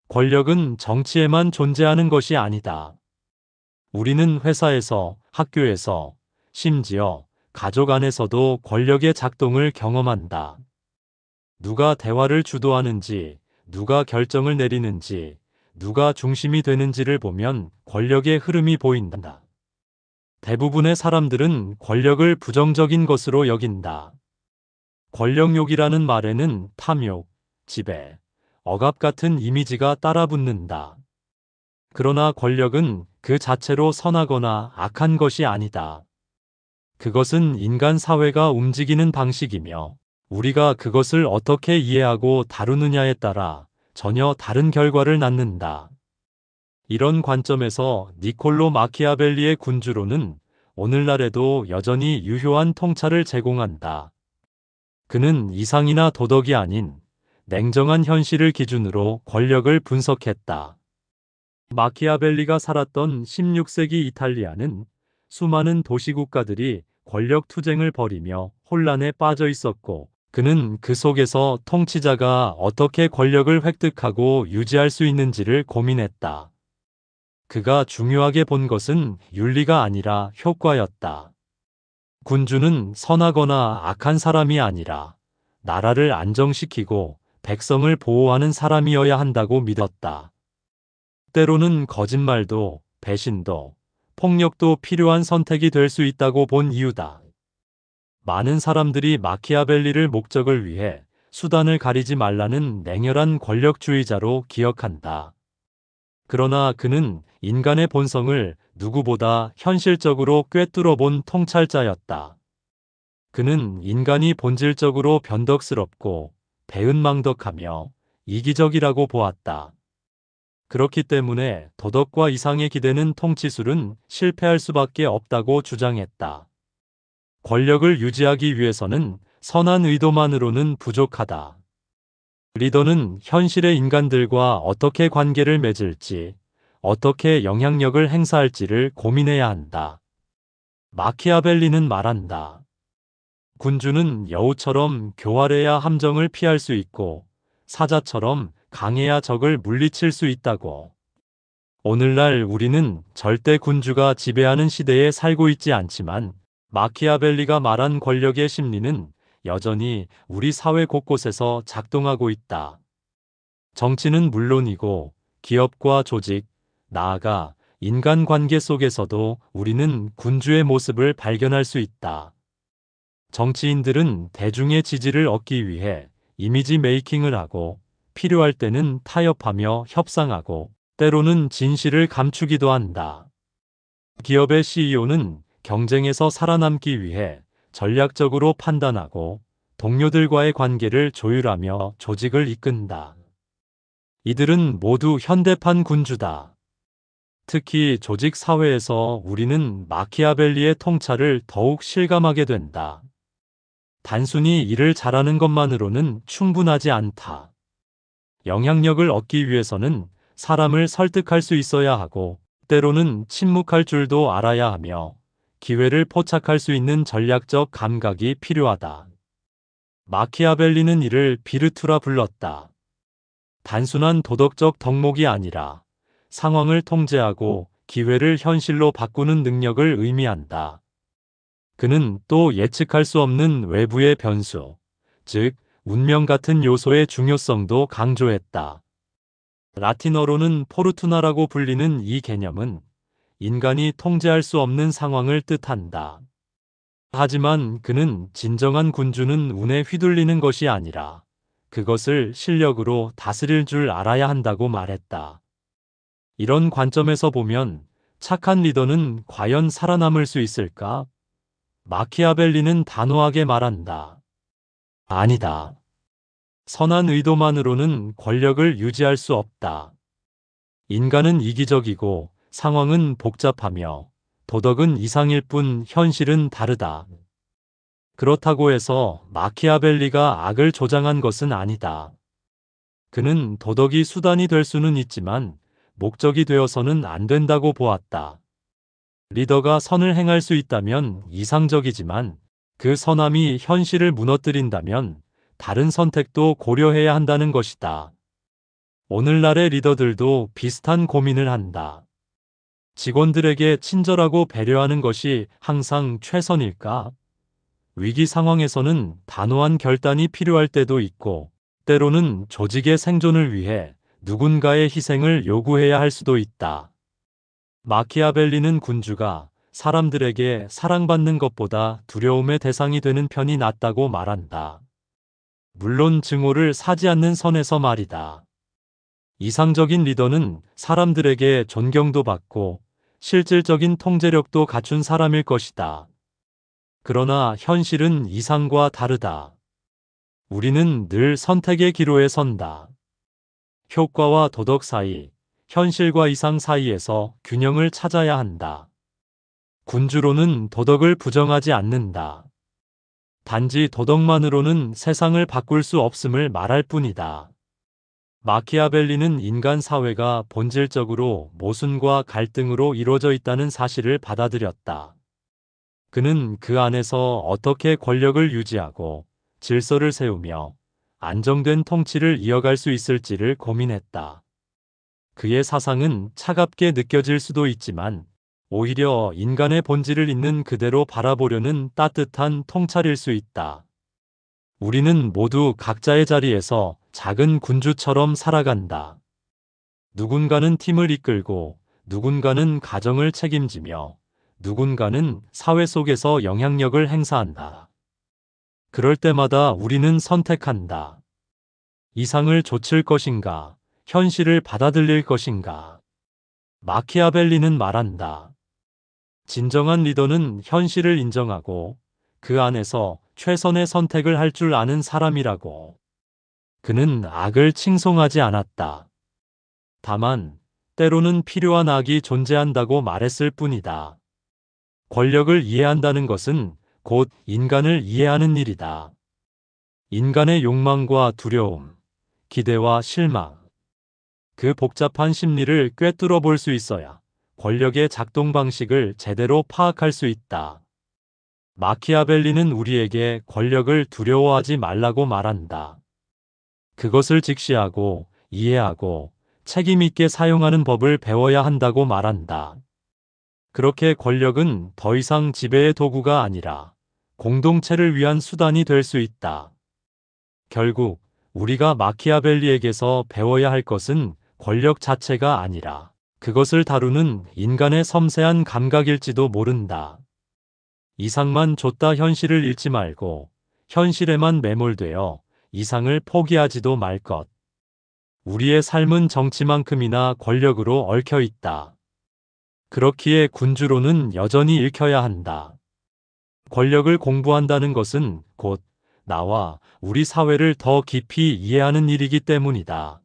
권력은 정치에만 존재하는 것이 아니다. 우리는 회사에서, 학교에서, 심지어 가족 안에서도 권력의 작동을 경험한다. 누가 대화를 주도하는지, 누가 결정을 내리는지, 누가 중심이 되는지를 보면 권력의 흐름이 보인다. 대부분의 사람들은 권력을 부정적인 것으로 여긴다. 권력욕이라는 말에는 탐욕, 지배, 억압 같은 이미지가 따라붙는다. 그러나 권력은 그 자체로 선하거나 악한 것이 아니다. 그것은 인간 사회가 움직이는 방식이며 우리가 그것을 어떻게 이해하고 다루느냐에 따라 전혀 다른 결과를 낳는다. 이런 관점에서 니콜로 마키아벨리의 군주론은 오늘날에도 여전히 유효한 통찰을 제공한다. 그는 이상이나 도덕이 아닌 냉정한 현실을 기준으로 권력을 분석했다. 마키아벨리가 살았던 16세기 이탈리아는 수많은 도시국가들이 권력 투쟁을 벌이며 혼란에 빠져 있었고, 그는 그 속에서 통치자가 어떻게 권력을 획득하고 유지할 수 있는지를 고민했다. 그가 중요하게 본 것은 윤리가 아니라 효과였다. 군주는 선하거나 악한 사람이 아니라 나라를 안정시키고 백성을 보호하는 사람이어야 한다고 믿었다. 때로는 거짓말도, 배신도, 폭력도 필요한 선택이 될 수 있다고 본 이유다. 많은 사람들이 마키아벨리를 목적을 위해 수단을 가리지 말라는 냉혈한 권력주의자로 기억한다. 그러나 그는 인간의 본성을 누구보다 현실적으로 꿰뚫어 본 통찰자였다. 그는 인간이 본질적으로 변덕스럽고 배은망덕하며 이기적이라고 보았다. 그렇기 때문에 도덕과 이상의 기대는 통치술은 실패할 수밖에 없다고 주장했다. 권력을 유지하기 위해서는 선한 의도만으로는 부족하다. 리더는 현실의 인간들과 어떻게 관계를 맺을지, 어떻게 영향력을 행사할지를 고민해야 한다. 마키아벨리는 말한다. 군주는 여우처럼 교활해야 함정을 피할 수 있고, 사자처럼 강해야 적을 물리칠 수 있다고. 오늘날 우리는 절대 군주가 지배하는 시대에 살고 있지 않지만, 마키아벨리가 말한 권력의 심리는 여전히 우리 사회 곳곳에서 작동하고 있다. 정치는 물론이고 기업과 조직, 나아가 인간관계 속에서도 우리는 군주의 모습을 발견할 수 있다. 정치인들은 대중의 지지를 얻기 위해 이미지 메이킹을 하고 필요할 때는 타협하며 협상하고 때로는 진실을 감추기도 한다. 기업의 CEO는 경쟁에서 살아남기 위해 전략적으로 판단하고 동료들과의 관계를 조율하며 조직을 이끈다. 이들은 모두 현대판 군주다. 특히 조직 사회에서 우리는 마키아벨리의 통찰을 더욱 실감하게 된다. 단순히 일을 잘하는 것만으로는 충분하지 않다. 영향력을 얻기 위해서는 사람을 설득할 수 있어야 하고, 때로는 침묵할 줄도 알아야 하며, 기회를 포착할 수 있는 전략적 감각이 필요하다. 마키아벨리는 이를 비르투라 불렀다. 단순한 도덕적 덕목이 아니라 상황을 통제하고 기회를 현실로 바꾸는 능력을 의미한다. 그는 또 예측할 수 없는 외부의 변수, 즉 운명 같은 요소의 중요성도 강조했다. 라틴어로는 포르투나라고 불리는 이 개념은 인간이 통제할 수 없는 상황을 뜻한다. 하지만 그는 진정한 군주는 운에 휘둘리는 것이 아니라 그것을 실력으로 다스릴 줄 알아야 한다고 말했다. 이런 관점에서 보면 착한 리더는 과연 살아남을 수 있을까? 마키아벨리는 단호하게 말한다. 아니다. 선한 의도만으로는 권력을 유지할 수 없다. 인간은 이기적이고 상황은 복잡하며 도덕은 이상일 뿐 현실은 다르다. 그렇다고 해서 마키아벨리가 악을 조장한 것은 아니다. 그는 도덕이 수단이 될 수는 있지만 목적이 되어서는 안 된다고 보았다. 리더가 선을 행할 수 있다면 이상적이지만 그 선함이 현실을 무너뜨린다면 다른 선택도 고려해야 한다는 것이다. 오늘날의 리더들도 비슷한 고민을 한다. 직원들에게 친절하고 배려하는 것이 항상 최선일까? 위기 상황에서는 단호한 결단이 필요할 때도 있고, 때로는 조직의 생존을 위해 누군가의 희생을 요구해야 할 수도 있다. 마키아벨리는 군주가 사람들에게 사랑받는 것보다 두려움의 대상이 되는 편이 낫다고 말한다. 물론 증오를 사지 않는 선에서 말이다. 이상적인 리더는 사람들에게 존경도 받고 실질적인 통제력도 갖춘 사람일 것이다. 그러나 현실은 이상과 다르다. 우리는 늘 선택의 기로에 선다. 효과와 도덕 사이, 현실과 이상 사이에서 균형을 찾아야 한다. 군주로는 도덕을 부정하지 않는다. 단지 도덕만으로는 세상을 바꿀 수 없음을 말할 뿐이다. 마키아벨리는 인간 사회가 본질적으로 모순과 갈등으로 이루어져 있다는 사실을 받아들였다. 그는 그 안에서 어떻게 권력을 유지하고 질서를 세우며 안정된 통치를 이어갈 수 있을지를 고민했다. 그의 사상은 차갑게 느껴질 수도 있지만 오히려 인간의 본질을 있는 그대로 바라보려는 따뜻한 통찰일 수 있다. 우리는 모두 각자의 자리에서 작은 군주처럼 살아간다. 누군가는 팀을 이끌고, 누군가는 가정을 책임지며, 누군가는 사회 속에서 영향력을 행사한다. 그럴 때마다 우리는 선택한다. 이상을 좇을 것인가, 현실을 받아들일 것인가. 마키아벨리는 말한다. 진정한 리더는 현실을 인정하고 그 안에서 최선의 선택을 할 줄 아는 사람이라고. 그는 악을 칭송하지 않았다. 다만 때로는 필요한 악이 존재한다고 말했을 뿐이다. 권력을 이해한다는 것은 곧 인간을 이해하는 일이다. 인간의 욕망과 두려움, 기대와 실망, 그 복잡한 심리를 꿰뚫어 볼 수 있어야 권력의 작동 방식을 제대로 파악할 수 있다. 마키아벨리는 우리에게 권력을 두려워하지 말라고 말한다. 그것을 직시하고 이해하고 책임 있게 사용하는 법을 배워야 한다고 말한다. 그렇게 권력은 더 이상 지배의 도구가 아니라 공동체를 위한 수단이 될 수 있다. 결국 우리가 마키아벨리에게서 배워야 할 것은 권력 자체가 아니라 그것을 다루는 인간의 섬세한 감각일지도 모른다. 이상만 좇다 현실을 잃지 말고 현실에만 매몰되어 이상을 포기하지도 말 것. 우리의 삶은 정치만큼이나 권력으로 얽혀 있다. 그렇기에 군주로는 여전히 읽혀야 한다. 권력을 공부한다는 것은 곧 나와 우리 사회를 더 깊이 이해하는 일이기 때문이다.